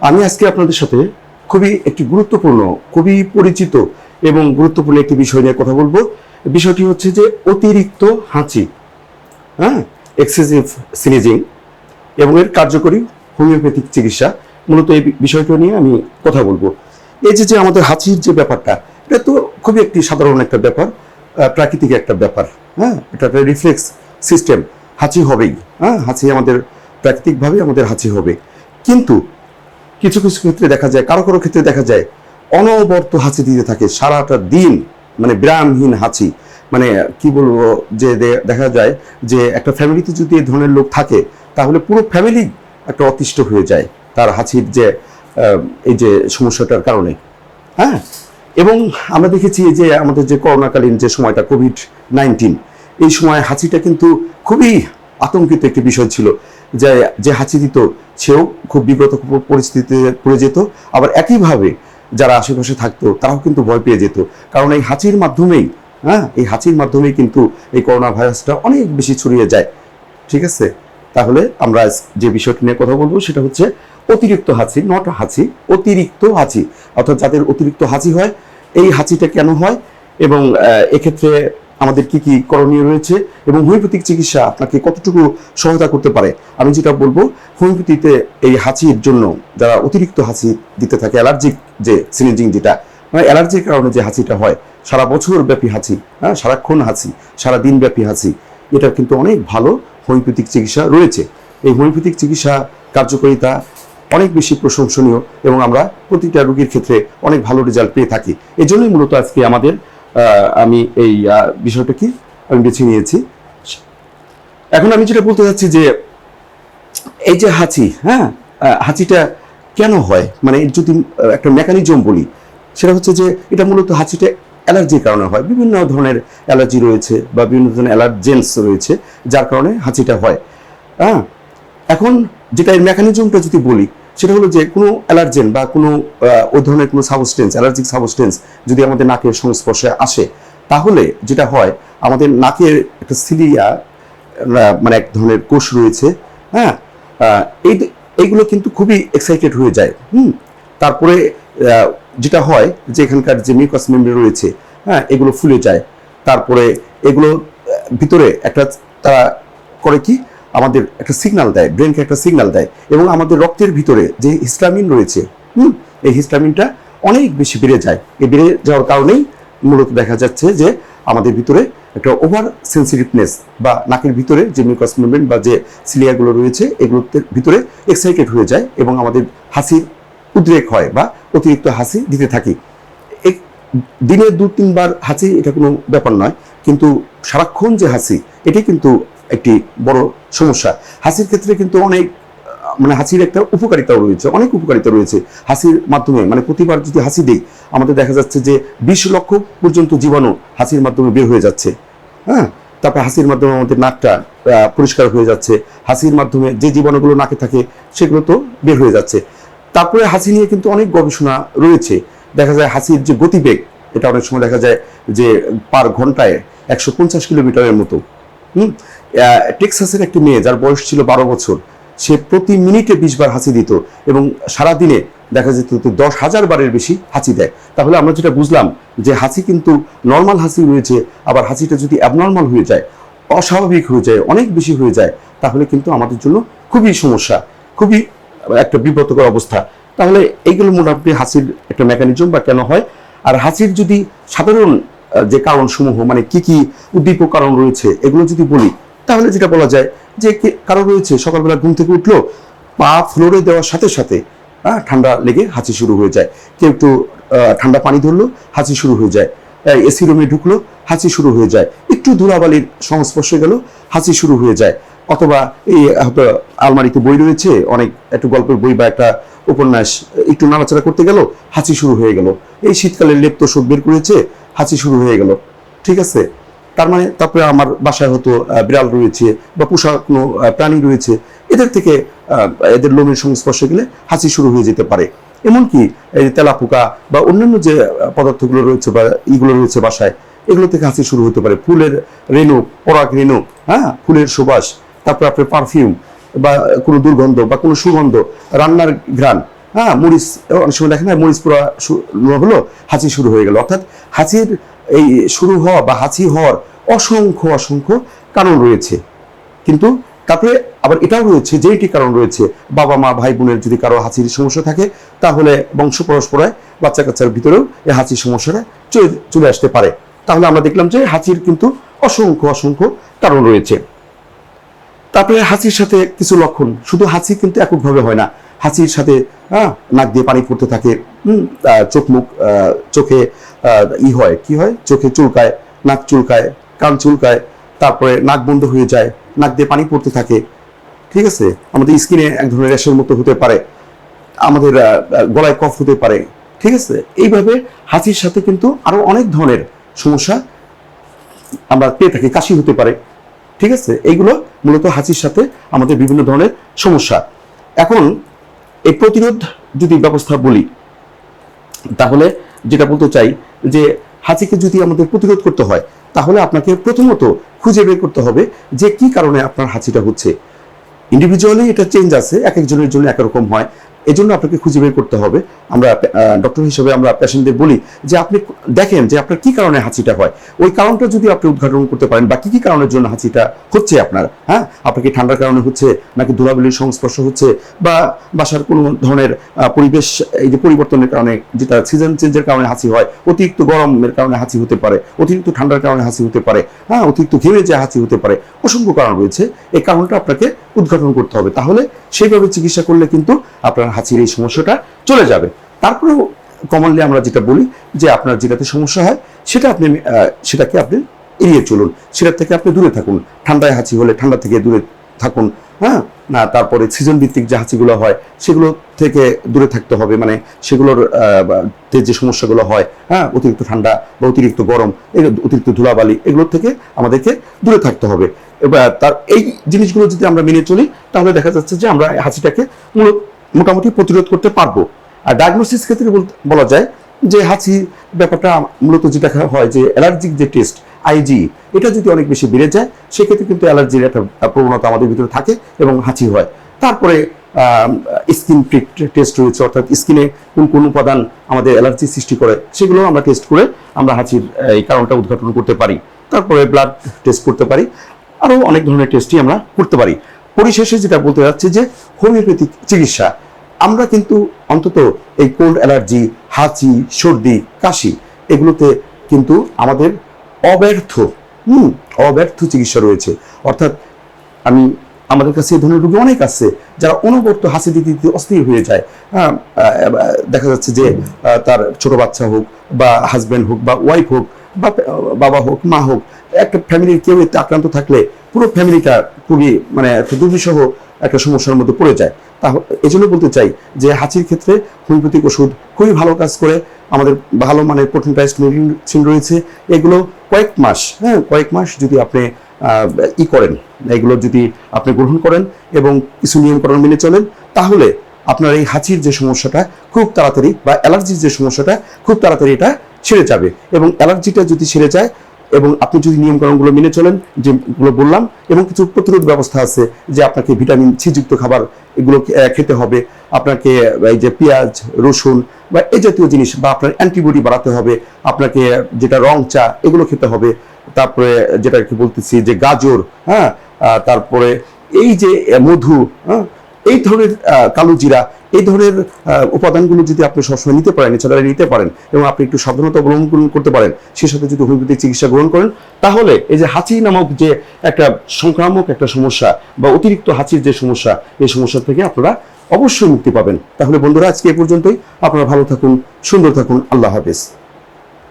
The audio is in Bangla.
আমি আজকে আপনাদের সাথে খুবই একটি গুরুত্বপূর্ণ, খুবই পরিচিত এবং গুরুত্বপূর্ণ একটি বিষয় নিয়ে কথা বলবো। বিষয়টি হচ্ছে যে অতিরিক্ত হাঁচি, হ্যাঁ, এক্সেসিভ সিনিজিং এবং এর কার্যকরী হোমিওপ্যাথিক চিকিৎসা। মূলত এই বিষয়টা নিয়ে আমি কথা বলবো। এই যে আমাদের হাঁচির যে ব্যাপারটা, এটা তো খুবই একটি সাধারণ একটা ব্যাপার, প্রাকৃতিক একটা ব্যাপার। হ্যাঁ, এটা একটা রিফ্লেক্স সিস্টেম, হাঁচি হবেই। হ্যাঁ, হাঁচি আমাদের প্রাকৃতিকভাবে আমাদের হাঁচি হবে। কিন্তু কিছু কিছু ক্ষেত্রে দেখা যায়, কারো কারো ক্ষেত্রে দেখা যায় অনবরত হাঁচি দিতে থাকে সারাটা দিন, মানে বিরামহীন হাঁচি। মানে কি বলবো, যে দেখা যায় যে একটা ফ্যামিলিতে যদি এই ধরনের লোক থাকে তাহলে পুরো ফ্যামিলি একটা অতিষ্ঠ হয়ে যায় তার হাঁচির যে এই যে সমস্যাটার কারণে। হ্যাঁ, এবং আমরা দেখেছি যে আমাদের যে করোনাকালীন যে সময়টা, কোভিড-19, এই সময় হাঁচিটা কিন্তু খুবই আতঙ্কিত একটি বিষয় ছিল। যে হাঁচি দিত সেও খুব বিব্রত পরিস্থিতিতে পড়ে যেত, আবার একইভাবে যারা আশেপাশে থাকতো তারাও কিন্তু ভয় পেয়ে যেত। কারণ এই হাঁচির মাধ্যমেই, এই হাঁচির মাধ্যমেই কিন্তু এই করোনা ভাইরাসটা অনেক বেশি ছড়িয়ে যায়। ঠিক আছে, তাহলে আমরা যে বিষয়টি নিয়ে কথা বলবো সেটা হচ্ছে অতিরিক্ত হাঁচি, নট হাঁচি, অতিরিক্ত হাঁচি। অর্থাৎ যাদের অতিরিক্ত হাঁচি হয়, এই হাঁচিটা কেন হয় এবং এক্ষেত্রে আমাদের কি কি করণীয় রয়েছে এবং হোমিওপ্যাথিক চিকিৎসা আপনাকে কতটুকু সহায়তা করতে পারে। আমি যেটা বলবো, হোমিওপ্যাথিতে এই হাঁচির জন্য যারা অতিরিক্ত হাঁচি দিতে থাকে, অ্যালার্জিক যে সিনিজিং, যেটা মানে অ্যালার্জির কারণে যে হাঁচিটা হয়, সারা বছর ব্যাপী হাঁচি, সারাক্ষণ হাঁচি, সারা দিন ব্যাপী হাঁচি, এটা কিন্তু অনেক ভালো হোমিওপ্যাথিক চিকিৎসা রয়েছে। এই হোমিওপ্যাথিক চিকিৎসা কার্যকারিতা অনেক বেশি প্রশংসনীয় এবং আমরা প্রতিটা রোগীর ক্ষেত্রে অনেক ভালো রেজাল্ট পেয়ে থাকি। এই জন্যই মূলত আজকে আমি এই বিষয়টা কি আমি বেছে নিয়েছি। এখন আমি যেটা বলতে চাচ্ছি যে এই যে হাঁচি, হাঁচিটা কেন হয়, মানে যদি একটা মেকানিজম বলি, সেটা হচ্ছে যে এটা মূলত হাঁচিটা অ্যালার্জির কারণে হয়। বিভিন্ন ধরনের অ্যালার্জি রয়েছে বা বিভিন্ন ধরনের অ্যালার্জেন্স রয়েছে যার কারণে হাঁচিটা হয়। এখন যেটা এর মেকানিজমটা যদি বলি, সেটা হলো যে কোনো অ্যালার্জেন বা কোনো ওই ধরনের কোনো সাবস্টেন্স, অ্যালার্জিক সাবস্টেন্স যদি আমাদের নাকের সংস্পর্শে আসে, তাহলে যেটা হয়, আমাদের নাকের একটা সিলিয়া মানে এক ধরনের কোষ রয়েছে, এইগুলো কিন্তু খুবই এক্সাইটেড হয়ে যায়। তারপরে যেটা হয় যে এখানকার যে মিউকাস মেমব্রেন রয়েছে, এগুলো ফুলে যায়। তারপরে এগুলো ভিতরে একটা, তারা করে কি, আমাদের একটা সিগন্যাল দেয়, ব্রেনকে একটা সিগন্যাল দেয়, এবং আমাদের রক্তের ভিতরে যে হিস্টামিন রয়েছে, এই হিস্টামিনটা অনেক বেশি বেড়ে যায়। এই বেড়ে যাওয়ার কারণেই মূলত দেখা যাচ্ছে যে আমাদের ভিতরে একটা ওভার সেন্সিটিভনেস, বা নাকের ভিতরে যে মিউকাস মেমব্রেন বা যে সিলিয়াগুলো রয়েছে এগুলোর ভিতরে এক্সাইটেড হয়ে যায় এবং আমাদের হাসির উদ্রেক হয় বা অতিরিক্ত হাসি দিতে থাকি। দিনে 2-3 বার হাসি এটা কোনো ব্যাপার নয়, কিন্তু সারাক্ষণ যে হাসি, এটাই কিন্তু একটি বড় সমস্যা। হাসির ক্ষেত্রে কিন্তু অনেক, মানে হাসির একটা উপকারিতাও রয়েছে, অনেক উপকারিতা রয়েছে হাসির মাধ্যমে। মানে প্রতিবার যদি হাসি দিই, আমাদের দেখা যাচ্ছে যে 20 লক্ষ পর্যন্ত জীবাণু হাসির মাধ্যমে বের হয়ে যাচ্ছে। তারপরে হাসির মাধ্যমে আমাদের নাকটা পরিষ্কার হয়ে যাচ্ছে, হাসির মাধ্যমে যে জীবাণুগুলো নাকে থাকে সেগুলো তো বের হয়ে যাচ্ছে। তারপরে হাসি নিয়ে কিন্তু অনেক গবেষণা রয়েছে। দেখা যায় হাসির যে গতিবেগ, এটা অনেক সময় দেখা যায় যে পার ঘন্টায় 150 কিলোমিটারের মতো। টেক্সাসের একটি মেয়ে, যার বয়স ছিল 12 বছর, সে প্রতি মিনিটে 20 বার হাসি দিত এবং সারাদিনে দেখা যেত 10,000 বারের বেশি হাসি দেয়। তাহলে আমরা যেটা বুঝলাম যে হাসি কিন্তু নর্মাল হাসি রয়েছে, আবার হাসিটা যদি অ্যাবনর্মাল হয়ে যায়, অস্বাভাবিক হয়ে যায়, অনেক বেশি হয়ে যায়, তাহলে কিন্তু আমাদের জন্য খুবই সমস্যা, খুবই একটা বিব্রতকর অবস্থা। তাহলে এইগুলো মোটামুটি হাসির একটা মেকানিজম বা কেন হয়। আর হাসির যদি সাধারণ যে কারণসমূহ, মানে কি কি উদ্দীপক কারণ রয়েছে, এগুলো যদি বলি, তাহলে যেটা বলা যায় যে কারণ রয়েছে, সকালবেলা ঘুম থেকে উঠলো, পা ফ্লোরে দেওয়ার সাথে সাথে ঠান্ডা লেগে হাঁচি শুরু হয়ে যায়। কেউ একটু ঠান্ডা পানি ধরলো, হাঁচি শুরু হয়ে যায়। এসি রুমে ঢুকলো, হাঁচি শুরু হয়ে যায়। একটু ধুলাবালির সংস্পর্শে গেল, হাঁচি শুরু হয়ে যায়। অথবা এই হয়তো আলমারিতে বই রয়েছে, অনেক একটু গল্পের বই বা একটা উপন্যাস, একটু নাড়াচাড়া করতে গেল, হাঁচি শুরু হয়ে গেল। এই শীতকালের লেপ তোষক বের করেছে, হাঁচি শুরু হয়ে গেল। ঠিক আছে, তার মানে তারপরে আমার বাসায় হয়তো বিড়াল রয়েছে বা পোষা কোনো প্রাণী রয়েছে, এদের থেকে এদের লোমের সংস্পর্শে গেলে হাঁচি শুরু হয়ে যেতে পারে। এমনকি এই তেলাপোকা বা অন্যান্য যে পদার্থগুলো রয়েছে বা ইগুলো রয়েছে বাসায়, এগুলো থেকে হাঁচি শুরু হতে পারে। ফুলের রেণু, পরাগ রেণু, ফুলের সুবাস, তারপরে আপনার পারফিউম বা কোনো দুর্গন্ধ বা কোনো সুগন্ধ, রান্নার ঘ্রাণ, হ্যাঁ মরিচ অনেক সময় দেখেন না, মরিচ পুরো হলো, হাঁচি শুরু হয়ে গেল। অর্থাৎ হাঁচির এই শুরু হওয়া বা হাঁচি হওয়ার অসংখ্য অসংখ্য কারণ রয়েছে। কিন্তু তারপরে আবার এটাও রয়েছে, যেটি কারণ রয়েছে, বাবা মা ভাই বোনের যদি কারো হাঁচির সমস্যা থাকে তাহলে বংশ পরস্পরায় বাচ্চা কাচ্চার ভিতরেও এই হাঁচির সমস্যাটা চলে আসতে পারে। তাহলে আমরা দেখলাম যে হাঁচির কিন্তু অসংখ্য অসংখ্য কারণ রয়েছে। তারপরে হাঁচির সাথে কিছু লক্ষণ, শুধু হাঁচি কিন্তু এককভাবে হয় না, হাঁচির সাথে নাক দিয়ে পানি পড়তে থাকে, চোখ মুখ চোখে হয় কি হয়, চোখে চুলকায়, নাক চুলকায়, কান চুলকায়, তারপরে নাক বন্ধ হয়ে যায়, নাক দিয়ে পানি পড়তে থাকে, ঠিক আছে। আমাদের স্কিনে এক ধরনের র্যাশের মতো হতে পারে, আমাদের গলায় কফ হতে পারে, ঠিক আছে। এইভাবে হাঁচির সাথে কিন্তু আরো অনেক ধরনের সমস্যা আমরা পেয়ে থাকি, কাশি হতে পারে, ঠিক আছে। এইগুলো মূলত হাঁচির সাথে আমাদের বিভিন্ন ধরনের সমস্যা। এখন এই প্রতিরোধ যদি ব্যবস্থা বলি, তাহলে যেটা বলতে চাই যে হাঁচিকে যদি আমাদের প্রতিরোধ করতে হয় তাহলে আপনাকে প্রথমত খুঁজে বের করতে হবে যে কি কারণে আপনার হাঁচিটা হচ্ছে। ইন্ডিভিজুয়ালি এটা চেঞ্জ আছে, এক একজনের জন্য একরকম হয়, এজন্য আপনাকে খুঁজে বের করতে হবে। আমরা ডক্টর হিসেবে আমরা পেশেন্টদের বলি যে আপনি দেখেন যে আপনার কি কারণে হাঁচিটা হয়, ওই কারণটা যদি আপনি উদ্ঘাটন করতে পারেন বা কি কি কারণের জন্য হাঁচিটা হচ্ছে আপনার, হ্যাঁ, আপনার কি ঠান্ডার কারণে হচ্ছে নাকি ধুলাবালির সংস্পর্শ হচ্ছে বা বাসার কোনো ধরনের পরিবেশ এই যে পরিবর্তনের কারণে, যেটা সিজন চেঞ্জের কারণে হাঁচি হয়, অতিরিক্ত গরমের কারণে হাঁচি হতে পারে, অতিরিক্ত ঠান্ডার কারণে হাঁচি হতে পারে, হ্যাঁ, অতিরিক্ত ঘেমে যে হাঁচি হতে পারে, অসংখ্য কারণ রয়েছে। এই কারণটা আপনাকে উদ্ঘাটন করতে হবে, তাহলে সেইভাবে চিকিৎসা করলে কিন্তু আপনার হাঁচির এই সমস্যাটা চলে যাবে। তারপরেও কমনলি আমরা যেটা বলি যে আপনার যেটাতে সমস্যা হয় সেটাকে আপনি এড়িয়ে চলুন, সেটা থেকে আপনি দূরে থাকুন। ঠান্ডায় হাঁচি হলে ঠান্ডা থেকে দূরে থাকুন, হ্যাঁ, না তারপরে সিজন ভিত্তিক যে হাঁচিগুলো হয় সেগুলো থেকে দূরে থাকতে হবে, মানে সেগুলোর যে সমস্যাগুলো হয়, হ্যাঁ, অতিরিক্ত ঠান্ডা বা অতিরিক্ত গরম, অতিরিক্ত ধুলাবালি, এগুলোর থেকে আমাদেরকে দূরে থাকতে হবে। এবার তার এই জিনিসগুলো যদি আমরা মেনে চলি তাহলে দেখা যাচ্ছে যে আমরা হাঁচিটাকে মোটামুটি প্রতিরোধ করতে পারবো। আর ডায়াগনোসিস ক্ষেত্রে বলা যায় যে হাঁচি ব্যাপারটা মূলত যেটা হয় যে অ্যালার্জিক যে টেস্ট আইজি, এটা যদি অনেক বেশি বেড়ে যায় সেক্ষেত্রে কিন্তু অ্যালার্জির একটা প্রবণতা আমাদের ভিতরে থাকে এবং হাঁচি হয়। তারপরে স্কিন প্রিক টেস্ট রয়েছে, অর্থাৎ স্কিনে কোন কোন উপাদান আমাদের অ্যালার্জি সৃষ্টি করে সেগুলো আমরা টেস্ট করে আমরা হাঁচির এই কারণটা উদ্ঘাটন করতে পারি। তারপরে ব্লাড টেস্ট করতে পারি, আরও অনেক ধরনের টেস্টই আমরা করতে পারি। পরিশেষে যেটা বলতে যাচ্ছি যে হোমিওপ্যাথিক চিকিৎসা, আমরা কিন্তু অন্তত এই কোল্ড অ্যালার্জি, হাঁচি, সর্দি, কাশি, এগুলোতে কিন্তু আমাদের অব্যর্থ চিকিৎসা রয়েছে। অর্থাৎ আমাদের কাছে এই ধরনের রোগী অনেক আছে যারা অনবরত হাসি দিতে দিতে অস্থির হয়ে যায়। দেখা যাচ্ছে যে তার ছোট বাচ্চা হোক বা হাজব্যান্ড হোক বা ওয়াইফ হোক বা বাবা হোক মা হোক, একটা ফ্যামিলির কেউ এতে আক্রান্ত থাকলে পুরো ফ্যামিলিটা খুবই মানে একটা দুর্বিষহ একটা সমস্যার মধ্যে পড়ে যায়। এই জন্য বলতে চাই যে হাঁচির ক্ষেত্রে হোমিওপ্যাথিক ওষুধ খুবই ভালো কাজ করে। আমাদের ভালো মানের প্রোটিন-টাইজড মেডিসিন রয়েছে, এগুলো কয়েক মাস যদি আপনি করেন, এগুলো যদি আপনি গ্রহণ করেন এবং কিছু নিয়মকানুন মেনে চলেন, তাহলে আপনার এই হাঁচির যে সমস্যাটা খুব তাড়াতাড়ি বা অ্যালার্জির যে সমস্যাটা খুব তাড়াতাড়ি এটা ছেড়ে যাবে। এবং অ্যালার্জিটা যদি ছেড়ে যায় এবং আপনি যদি নিয়মকানুনগুলো মেনে চলেন যেগুলো বললাম, এবং কিছু প্রতিরোধ ব্যবস্থা আছে যে আপনাকে ভিটামিন সি যুক্ত খাবার এগুলো খেতে হবে, আপনাকে এই যে পেঁয়াজ, রসুন বা এই জাতীয় জিনিস, বা আপনার অ্যান্টিবডি বাড়াতে হবে, আপনাকে যেটা রং চা এগুলো খেতে হবে, তারপরে যেটা কি বলতেছি যে গাজর, হ্যাঁ, তারপরে এই যে মধু, হ্যাঁ, এই ধরনের কালো জিরা, এই ধরনের উপাদানগুলো যদি আপনি সবসময় নিতে পারেন, এছাড়া নিতে পারেন এবং আপনি একটু সাবধানতা অবলম্বন করতে পারেন, সেই সাথে যদি হোমিওপ্যাথিক চিকিৎসা গ্রহণ করেন, তাহলে এই যে হাঁচি নামক যে একটা সংক্রামক একটা সমস্যা বা অতিরিক্ত হাঁচির যে সমস্যা, এই সমস্যা থেকে আপনারা অবশ্যই মুক্তি পাবেন। তাহলে বন্ধুরা, আজকে এ পর্যন্তই। আপনারা ভালো থাকুন, সুন্দর থাকুন, আল্লাহ হাফেজ।